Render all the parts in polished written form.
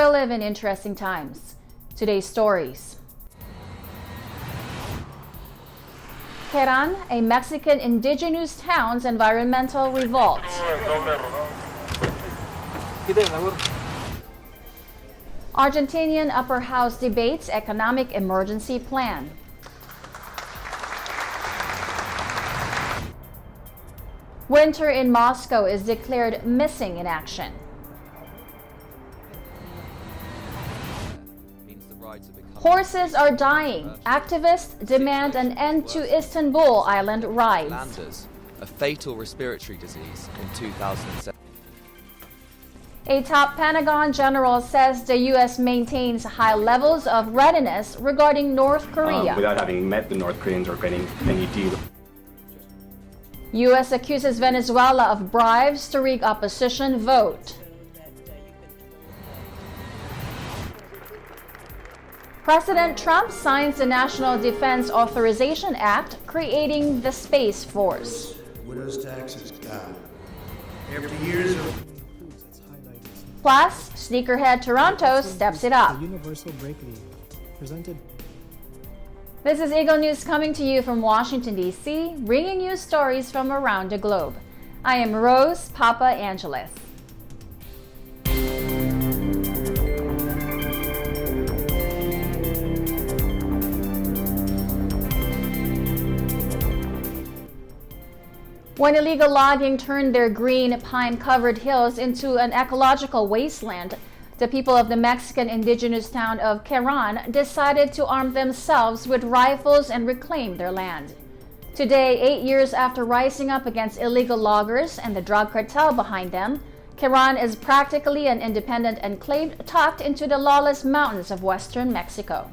We live in interesting times. Today's stories. Queran, a Mexican indigenous town's environmental revolt. Argentinian upper house debates economic emergency plan. Winter in Moscow is declared missing in action. Horses are dying. Activists demand an end to Istanbul Island rides. Landers, a fatal respiratory disease in 2007. A top Pentagon general says the U.S. maintains high levels of readiness regarding North Korea. Without having met the North Koreans or getting any deal. U.S. accuses Venezuela of bribes to rig opposition vote. President Trump signs the National Defense Authorization Act, creating the Space Force. Widow's tax is gone. After years of... Plus, sneakerhead Toronto steps it up. The Universal Break League, presented. This is Eagle News coming to you from Washington, D.C., bringing you stories from around the globe. I am Rose Papa Angeles. When illegal logging turned their green, pine-covered hills into an ecological wasteland, the people of the Mexican indigenous town of Queran decided to arm themselves with rifles and reclaim their land. Today, 8 years after rising up against illegal loggers and the drug cartel behind them, Queran is practically an independent enclave tucked into the lawless mountains of western Mexico.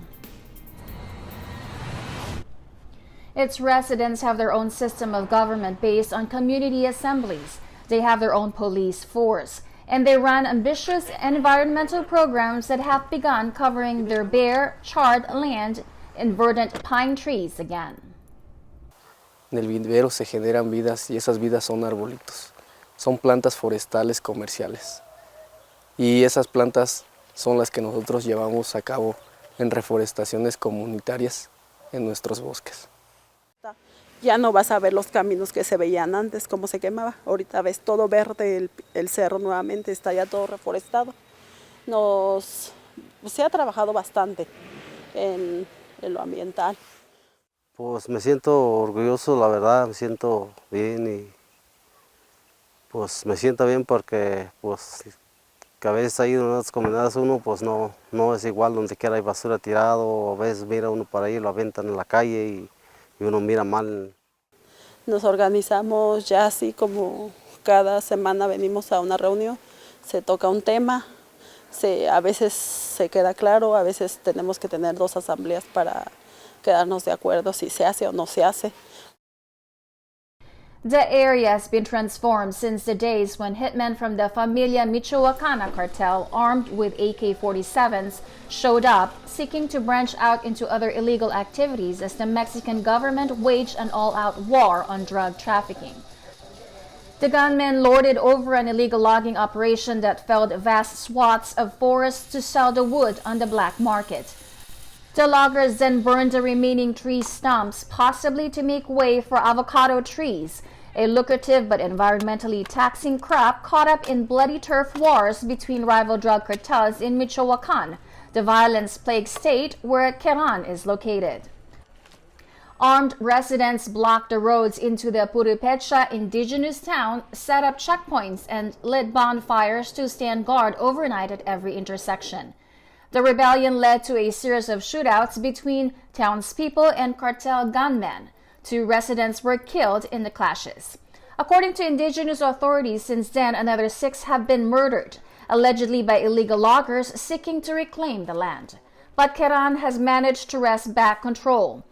Its residents have their own system of government based on community assemblies. They have their own police force, and they run ambitious environmental programs that have begun covering their bare, charred land in verdant pine trees again. En el vivero se generan vidas y esas vidas son arbolitos. Son plantas forestales comerciales. Y esas plantas son las que nosotros llevamos a cabo en reforestaciones comunitarias en nuestros bosques. Ya no vas a ver los caminos que se veían antes, cómo se quemaba. Ahorita ves todo verde, el cerro nuevamente está ya todo reforestado. Se ha trabajado bastante en lo ambiental. Pues me siento orgulloso, la verdad, me siento bien y pues me siento bien porque pues que a veces ahí en las comunidades uno pues no es igual, donde quiera hay basura tirado, a veces mira uno por ahí, lo aventan en la calle y uno mira mal. Nos organizamos ya así como cada semana venimos a una reunión, se toca un tema, a veces se queda claro, a veces tenemos que tener 2 asambleas para quedarnos de acuerdo si se hace o no se hace. The area has been transformed since the days when hitmen from the Familia Michoacana cartel, armed with AK-47s, showed up, seeking to branch out into other illegal activities as the Mexican government waged an all-out war on drug trafficking. The gunmen lorded over an illegal logging operation that felled vast swaths of forests to sell the wood on the black market. The loggers then burned the remaining tree stumps, possibly to make way for avocado trees, a lucrative but environmentally taxing crop caught up in bloody turf wars between rival drug cartels in Michoacan, the violence-plagued state where Queran is located. Armed residents blocked the roads into the Purupecha indigenous town, set up checkpoints, and lit bonfires to stand guard overnight at every intersection. The rebellion led to a series of shootouts between townspeople and cartel gunmen. 2 residents were killed in the clashes. According to indigenous authorities, since then, another 6 have been murdered, allegedly by illegal loggers seeking to reclaim the land. But Queran has managed to wrest back control.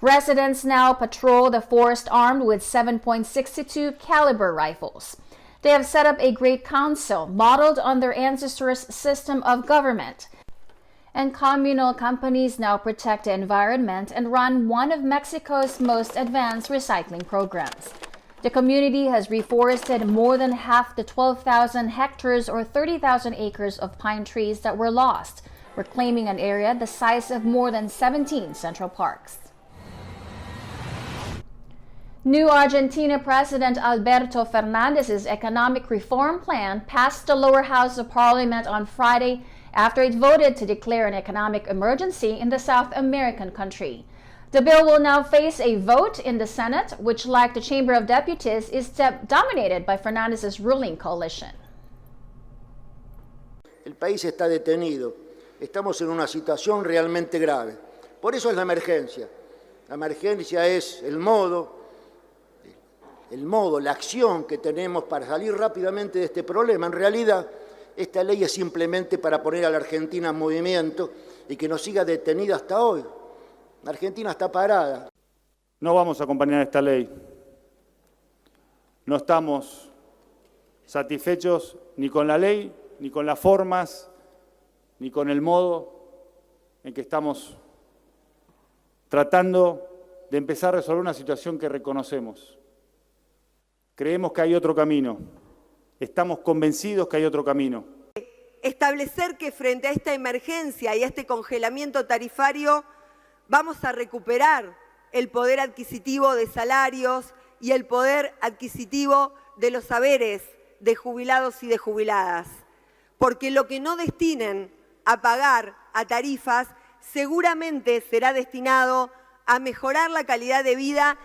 Residents now patrol the forest armed with 7.62 caliber rifles. They have set up a great council modeled on their ancestors' system of government. And communal companies now protect the environment and run one of Mexico's most advanced recycling programs. The community has reforested more than half the 12,000 hectares or 30,000 acres of pine trees that were lost, reclaiming an area the size of more than 17 Central Parks. New Argentina President Alberto Fernandez's economic reform plan passed the lower house of parliament on Friday after it voted to declare an economic emergency in the South American country. The bill will now face a vote in the Senate, which, like the Chamber of Deputies, is dominated by Fernandez's ruling coalition. El país está detenido. Estamos en una situación realmente grave. Por eso es la emergencia. La emergencia es el modo, la acción que tenemos para salir rápidamente de este problema. En realidad, esta ley es simplemente para poner a la Argentina en movimiento y que no siga detenida hasta hoy. La Argentina está parada. No vamos a acompañar esta ley. No estamos satisfechos ni con la ley, ni con las formas, ni con el modo en que estamos tratando de empezar a resolver una situación que reconocemos. Creemos que hay otro camino. Estamos convencidos que hay otro camino. Establecer que frente a esta emergencia y a este congelamiento tarifario vamos a recuperar el poder adquisitivo de salarios y el poder adquisitivo de los saberes de jubilados y de jubiladas. Porque lo que no destinen a pagar a tarifas seguramente será destinado a mejorar la calidad de vida.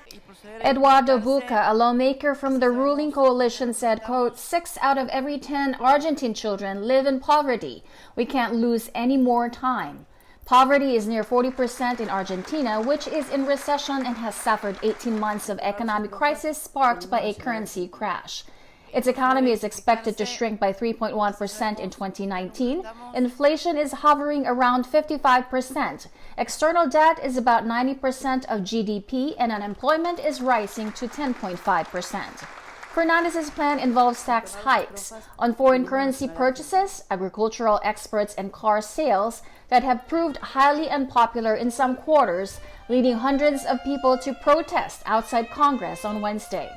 Eduardo Buca, a lawmaker from the ruling coalition, said, quote, 6 out of every 10 Argentine children live in poverty. We can't lose any more time. Poverty is near 40% in Argentina, which is in recession and has suffered 18 months of economic crisis sparked by a currency crash. Its economy is expected to shrink by 3.1% in 2019. Inflation is hovering around 55%. External debt is about 90% of GDP, and unemployment is rising to 10.5%. Fernandez's plan involves tax hikes on foreign currency purchases, agricultural exports, and car sales that have proved highly unpopular in some quarters, leading hundreds of people to protest outside Congress on Wednesday.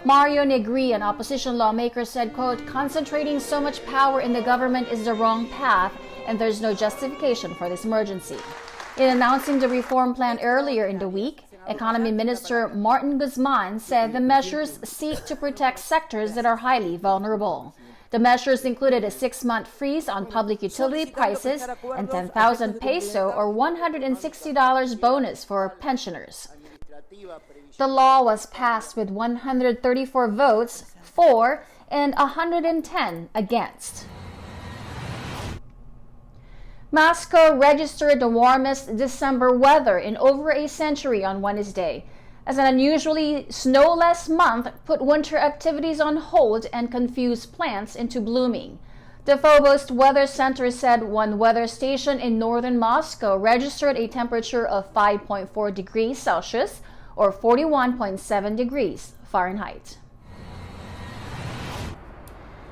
Mario Negri, an opposition lawmaker, said, quote, concentrating so much power in the government is the wrong path, and there's no justification for this emergency. In announcing the reform plan earlier in the week, Economy Minister Martin Guzman said the measures seek to protect sectors that are highly vulnerable. The measures included a 6-month freeze on public utility prices and 10,000 peso or $160 bonus for pensioners. The law was passed with 134 votes for and 110 against. Moscow registered the warmest December weather in over a century on Wednesday, as an unusually snowless month put winter activities on hold and confused plants into blooming. The Phobos Weather Center said one weather station in northern Moscow registered a temperature of 5.4 degrees Celsius or 41.7 degrees Fahrenheit.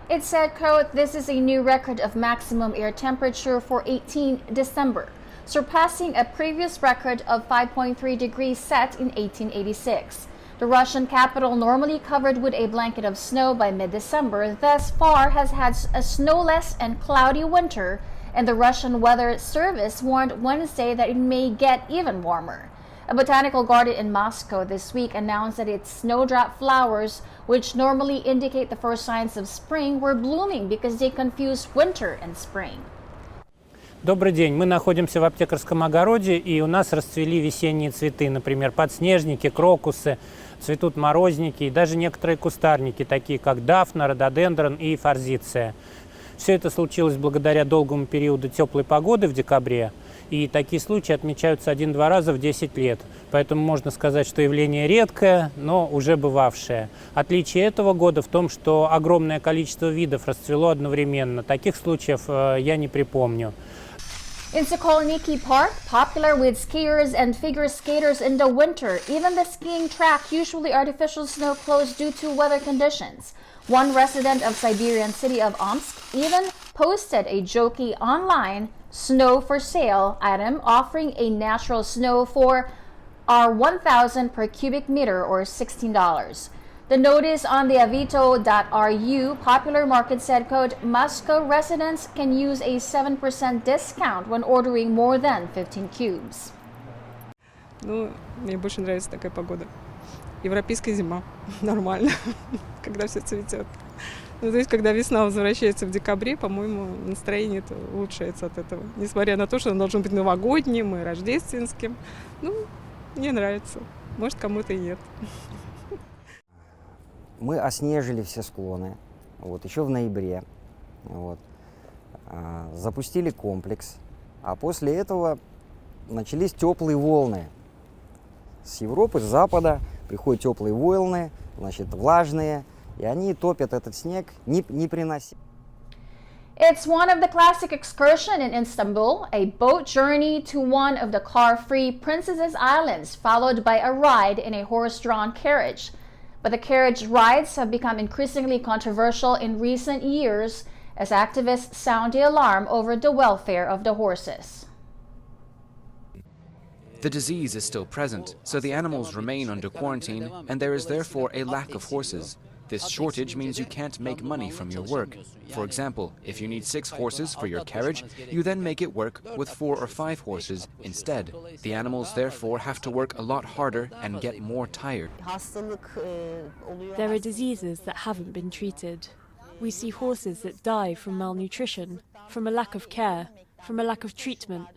It said, quote, this is a new record of maximum air temperature for 18 December, surpassing a previous record of 5.3 degrees set in 1886. The Russian capital, normally covered with a blanket of snow by mid-December, thus far has had a snowless and cloudy winter, and the Russian Weather Service warned Wednesday that it may get even warmer. A botanical garden in Moscow this week announced that its snowdrop flowers, which normally indicate the first signs of spring, were blooming because they confused winter and spring. Добрый день. Мы находимся в аптекарском огороде, и у нас расцвели весенние цветы, например, подснежники, крокусы, цветут морозники и даже некоторые кустарники, такие как дафна, рододендрон и форзиция. Все это случилось благодаря долгому периоду теплой погоды в декабре, и такие случаи отмечаются 1-2 раза в 10 лет. Поэтому можно сказать, что явление редкое, но уже бывавшее. Отличие этого года в том, что огромное количество видов расцвело одновременно. Таких случаев я не припомню. In Sokolniki Park, popular with skiers and figure skaters in the winter, even the skiing track, usually artificial snow, closed due to weather conditions. One resident of Siberian city of Omsk even posted a jokey online snow for sale item offering a natural snow for $1,000 per cubic meter or $16. The notice on the Avito.ru popular market said, quote, Moscow residents can use a 7% discount when ordering more than 15 cubes. Ну, мне больше нравится такая погода. Европейская зима. Нормально, когда все цветет. Ну, то есть, когда весна возвращается в декабре, по-моему, настроение улучшается от этого. Несмотря на то, что он должен быть новогодним и рождественским. Ну, мне нравится. Может, кому-то и нет. Мы оснежили все склоны, еще в ноябре. Запустили комплекс, а после этого начались теплые волны. С Европы, с запада приходят теплые волны, влажные, и они топят этот снег, не принося. It's one of the classic excursions in Istanbul, a boat journey to one of the car-free Princess Islands, followed by a ride in a horse-drawn carriage. But the carriage rides have become increasingly controversial in recent years as activists sound the alarm over the welfare of the horses. The disease is still present, so the animals remain under quarantine, and there is therefore a lack of horses. This shortage means you can't make money from your work. For example, if you need 6 horses for your carriage, you then make it work with 4 or 5 horses instead. The animals therefore have to work a lot harder and get more tired. There are diseases that haven't been treated. We see horses that die from malnutrition, from a lack of care, from a lack of treatment,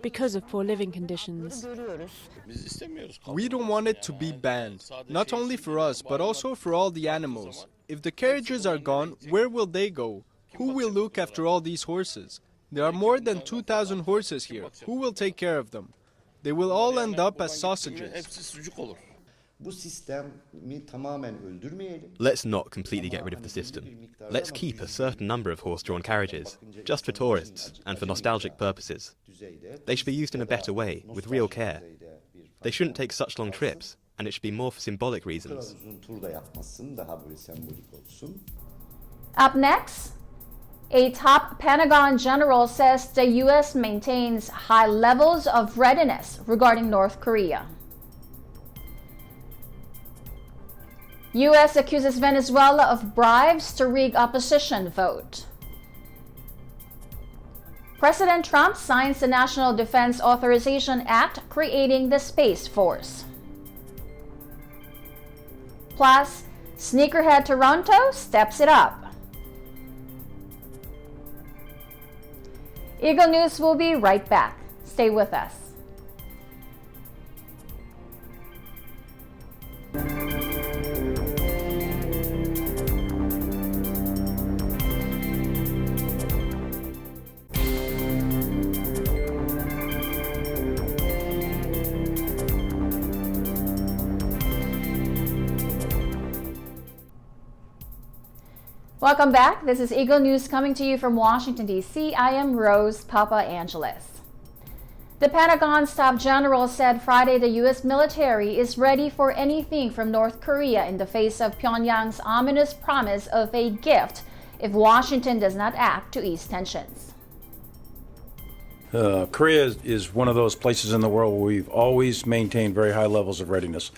because of poor living conditions. We don't want it to be banned, not only for us, but also for all the animals. If the carriages are gone, where will they go? Who will look after all these horses? There are more than 2,000 horses here. Who will take care of them? They will all end up as sausages. Let's not completely get rid of the system. Let's keep a certain number of horse-drawn carriages, just for tourists and for nostalgic purposes. They should be used in a better way, with real care. They shouldn't take such long trips, and it should be more for symbolic reasons. Up next, a top Pentagon general says the U.S. maintains high levels of readiness regarding North Korea. U.S. accuses Venezuela of bribes to rig opposition vote. President Trump signs the National Defense Authorization Act, creating the Space Force. Plus, sneakerhead Toronto steps it up. Eagle News will be right back. Stay with us. Welcome back. This is Eagle News coming to you from Washington, D.C. I am Rose Papa Angeles. The Pentagon's top general said Friday the U.S. military is ready for anything from North Korea in the face of Pyongyang's ominous promise of a gift if Washington does not act to ease tensions. Korea is one of those places in the world where we've always maintained very high levels of readiness.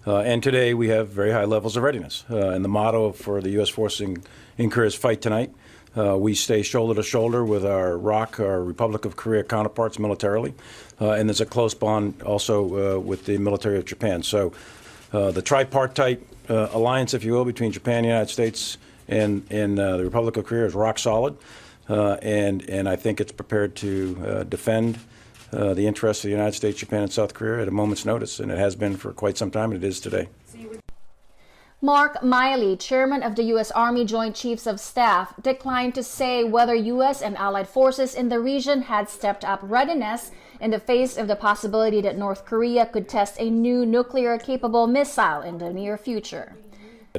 And today we have very high levels of readiness. And the motto for the U.S. forces in Korea is fight tonight. We stay shoulder to shoulder with our Republic of Korea counterparts militarily. And there's a close bond also with the military of Japan. So the tripartite alliance, if you will, between Japan, the United States, and the Republic of Korea is rock solid. And I think it's prepared to defend the interests of the United States, Japan, and South Korea at a moment's notice, and it has been for quite some time, and it is today. Mark Milley, chairman of the U.S. Army Joint Chiefs of Staff, declined to say whether U.S. and allied forces in the region had stepped up readiness in the face of the possibility that North Korea could test a new nuclear-capable missile in the near future.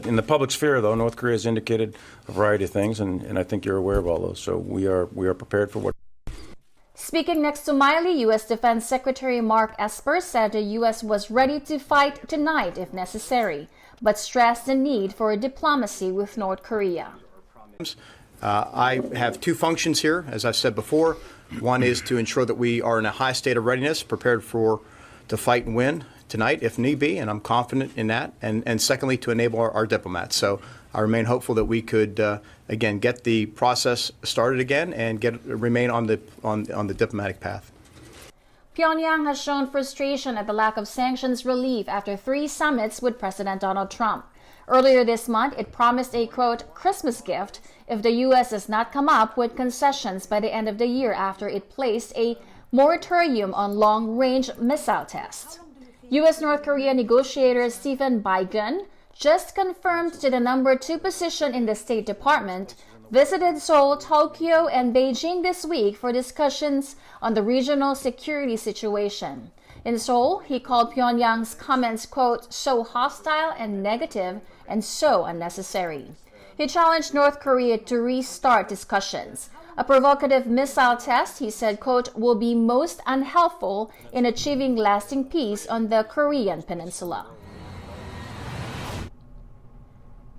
In the public sphere, though, North Korea has indicated a variety of things, and I think you're aware of all those. So we are prepared for what. Speaking next to Milley, U.S. Defense Secretary Mark Esper said the U.S. was ready to fight tonight if necessary, but stressed the need for diplomacy with North Korea. I have 2 functions here, as I've said before. One is to ensure that we are in a high state of readiness, prepared to fight and win tonight if need be, and I'm confident in that, and secondly, to enable our diplomats. So I remain hopeful that we could, again, get the process started again and remain on the diplomatic path. Pyongyang has shown frustration at the lack of sanctions relief after 3 summits with President Donald Trump. Earlier this month, it promised a, quote, Christmas gift if the U.S. does not come up with concessions by the end of the year after it placed a moratorium on long-range missile tests. U.S.-North Korea negotiator Stephen Biegun, just confirmed to the number 2 position in the State Department, visited Seoul, Tokyo, and Beijing this week for discussions on the regional security situation. In Seoul, he called Pyongyang's comments, quote, so hostile and negative and so unnecessary. He challenged North Korea to restart discussions. A provocative missile test, he said, quote, will be most unhelpful in achieving lasting peace on the Korean peninsula.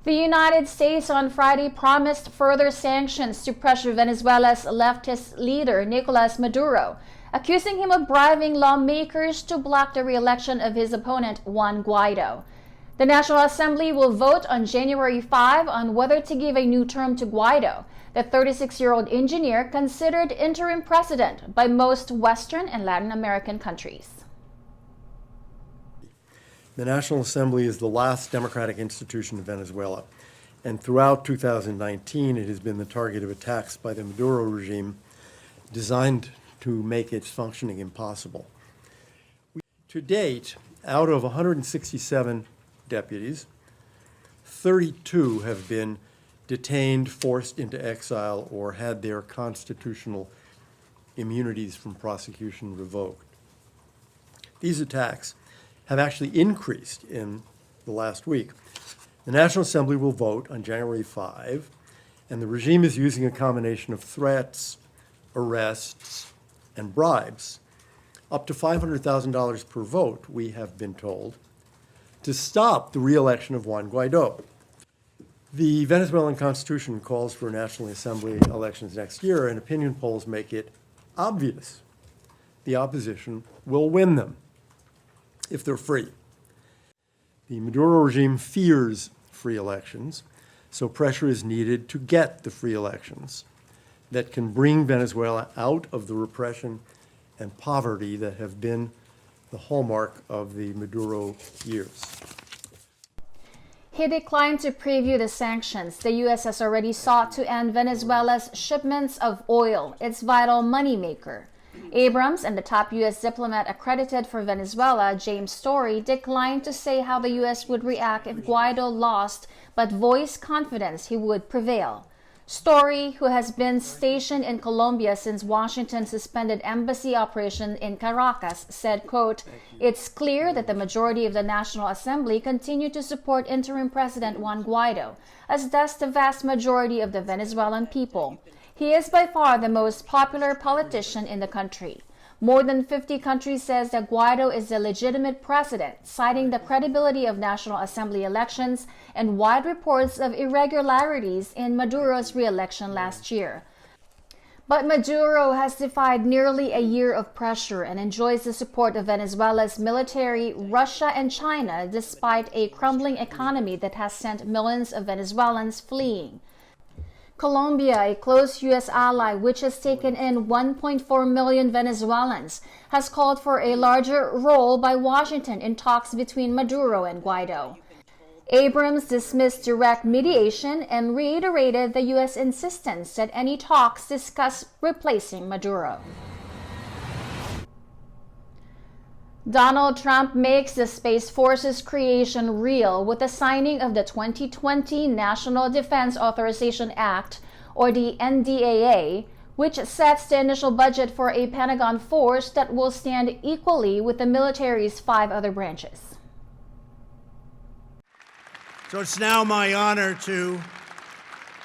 The United States on Friday promised further sanctions to pressure Venezuela's leftist leader, Nicolas Maduro, accusing him of bribing lawmakers to block the re-election of his opponent, Juan Guaido. The National Assembly will vote on January 5 on whether to give a new term to Guaido, the 36-year-old engineer considered interim president by most Western and Latin American countries. The National Assembly is the last democratic institution in Venezuela, and throughout 2019 it has been the target of attacks by the Maduro regime designed to make its functioning impossible. To date, out of 167 deputies, 32 have been detained, forced into exile, or had their constitutional immunities from prosecution revoked. These attacks have actually increased in the last week. The National Assembly will vote on January 5, and the regime is using a combination of threats, arrests, and bribes, up to $500,000 per vote, we have been told, to stop the re-election of Juan Guaido. The Venezuelan Constitution calls for National Assembly elections next year, and opinion polls make it obvious the opposition will win them if they're free. The Maduro regime fears free elections, so pressure is needed to get the free elections that can bring Venezuela out of the repression and poverty that have been the hallmark of the Maduro years. He declined to preview the sanctions. The U.S. has already sought to end Venezuela's shipments of oil, its vital moneymaker. Abrams and the top U.S. diplomat accredited for Venezuela, James Story, declined to say how the U.S. would react if Guaido lost, but voiced confidence he would prevail. Story, who has been stationed in Colombia since Washington suspended embassy operation in Caracas, said, quote, it's clear that the majority of the National Assembly continue to support interim President Juan Guaido, as does the vast majority of the Venezuelan people. He is by far the most popular politician in the country. More than 50 countries says that Guaido is the legitimate president, citing the credibility of National Assembly elections and wide reports of irregularities in Maduro's re-election last year. But Maduro has defied nearly a year of pressure and enjoys the support of Venezuela's military, Russia, and China, despite a crumbling economy that has sent millions of Venezuelans fleeing. Colombia, a close U.S. ally which has taken in 1.4 million Venezuelans, has called for a larger role by Washington in talks between Maduro and Guaido. Abrams dismissed direct mediation and reiterated the U.S. insistence that any talks discuss replacing Maduro. Donald Trump makes the Space Force's creation real with the signing of the 2020 National Defense Authorization Act, or the NDAA, which sets the initial budget for a Pentagon force that will stand equally with the military's 5 other branches. So it's now my honor to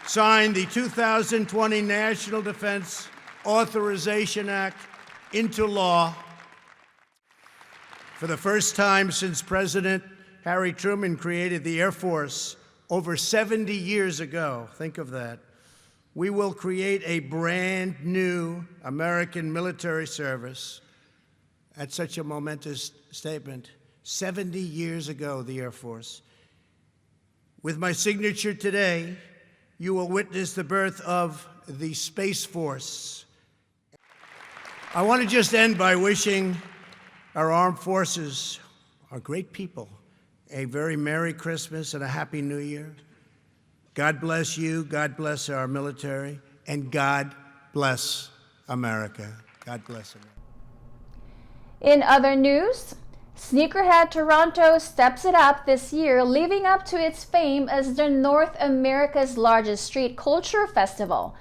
sign the 2020 National Defense Authorization Act into law. For the first time since President Harry Truman created the Air Force over 70 years ago, think of that, we will create a brand new American military service. That's such a momentous statement. 70 years ago, the Air Force. With my signature today, you will witness the birth of the Space Force. I want to just end by wishing our armed forces, our great people, a very Merry Christmas and a Happy New Year. God bless you, God bless our military, and God bless America. God bless America. In other news, Sneakerhead Toronto steps it up this year, living up to its fame as the North America's largest street culture festival.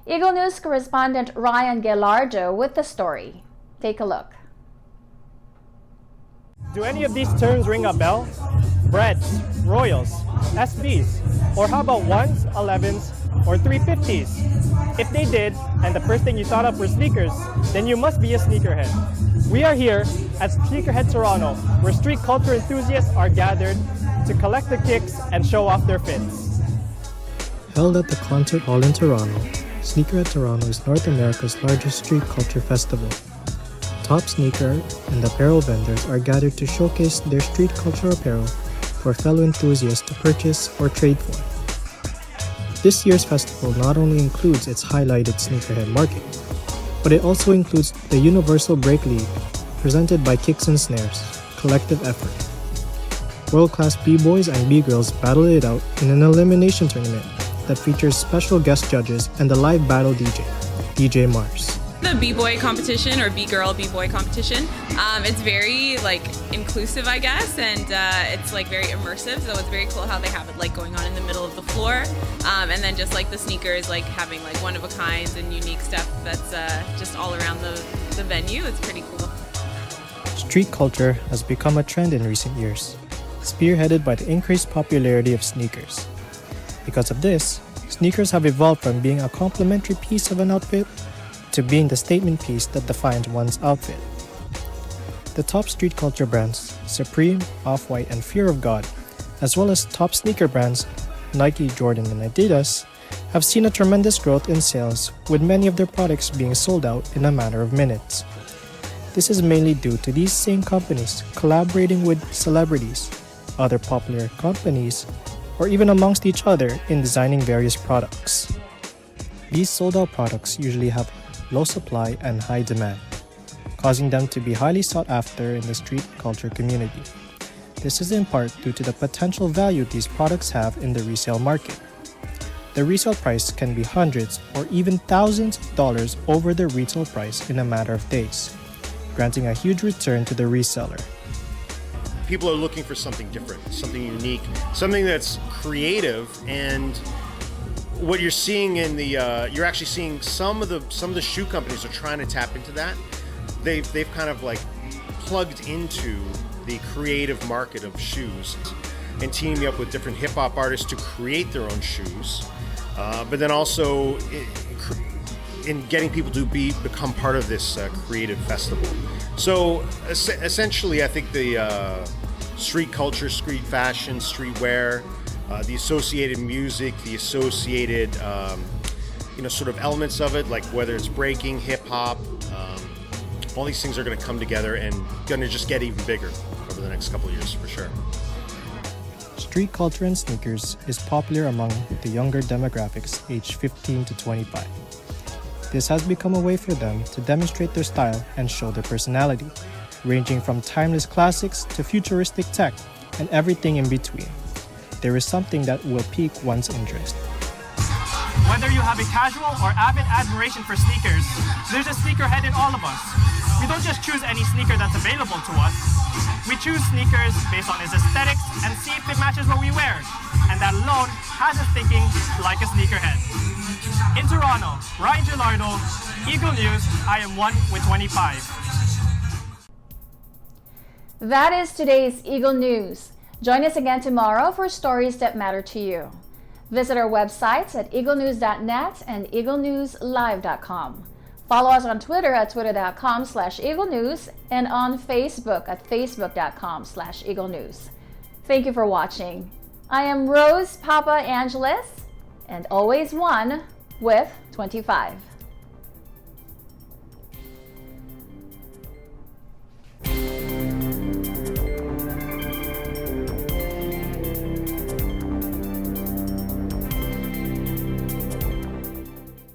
Eagle News correspondent Ryan Gallardo with the story. Take a look. Do any of these terms ring a bell? Breads, Royals, SBs, or how about 1s, 11s, or 350s? If they did, and the first thing you thought of were sneakers, then you must be a sneakerhead. We are here at Sneakerhead Toronto, where street culture enthusiasts are gathered to collect the kicks and show off their fits. Held at the Concert Hall in Toronto, Sneakerhead Toronto is North America's largest street culture festival. Top sneaker and apparel vendors are gathered to showcase their street culture apparel for fellow enthusiasts to purchase or trade for. This year's festival not only includes its highlighted sneakerhead market, but it also includes the Universal Break League, presented by Kicks and Snares, collective effort. World-class B-boys and B-girls battle it out in an elimination tournament that features special guest judges and a live battle DJ, DJ Mars. The B-boy competition or B-girl B-boy competition, it's very inclusive, I guess, and it's very immersive, so it's very cool how they have it going on in the middle of the floor, and then just the sneakers having one of a kind and unique stuff that's just all around the venue. It's pretty cool. Street culture has become a trend in recent years, spearheaded by the increased popularity of sneakers. Because of this, sneakers have evolved from being a complementary piece of an outfit to being the statement piece that defines one's outfit. The top street culture brands, Supreme, Off-White, and Fear of God, as well as top sneaker brands, Nike, Jordan, and Adidas, have seen a tremendous growth in sales, with many of their products being sold out in a matter of minutes. This is mainly due to these same companies collaborating with celebrities, other popular companies, or even amongst each other in designing various products. These sold-out products usually have low supply and high demand, causing them to be highly sought after in the street culture community. This is in part due to the potential value these products have in the resale market. The resale price can be hundreds or even thousands of dollars over the retail price in a matter of days, granting a huge return to the reseller. People are looking for something different, something unique, something that's creative, and what you're seeing in the you're actually seeing some of the shoe companies are trying to tap into that. They've kind of plugged into the creative market of shoes and teaming up with different hip hop artists to create their own shoes, but then also in getting people to become part of this creative festival. So essentially, I think the street culture, street fashion, streetwear, the associated music, the associated sort of elements of it, whether it's breaking, hip hop, all these things are going to come together and going to just get even bigger over the next couple of years for sure. Street culture and sneakers is popular among the younger demographics aged 15 to 25. This has become a way for them to demonstrate their style and show their personality, ranging from timeless classics to futuristic tech and everything in between. There is something that will pique one's interest. Whether you have a casual or avid admiration for sneakers, there's a sneakerhead in all of us. We don't just choose any sneaker that's available to us. We choose sneakers based on its aesthetics and see if it matches what we wear. And that alone has us thinking like a sneakerhead. In Toronto, Ryan Gallardo, Eagle News, I am 1 with 25. That is today's Eagle News. Join us again tomorrow for stories that matter to you. Visit our websites at eaglenews.net and eaglenewslive.com. Follow us on Twitter at twitter.com/eaglenews and on Facebook at facebook.com/eaglenews. Thank you for watching. I am Rose Papa Angeles, and always 1 with 25.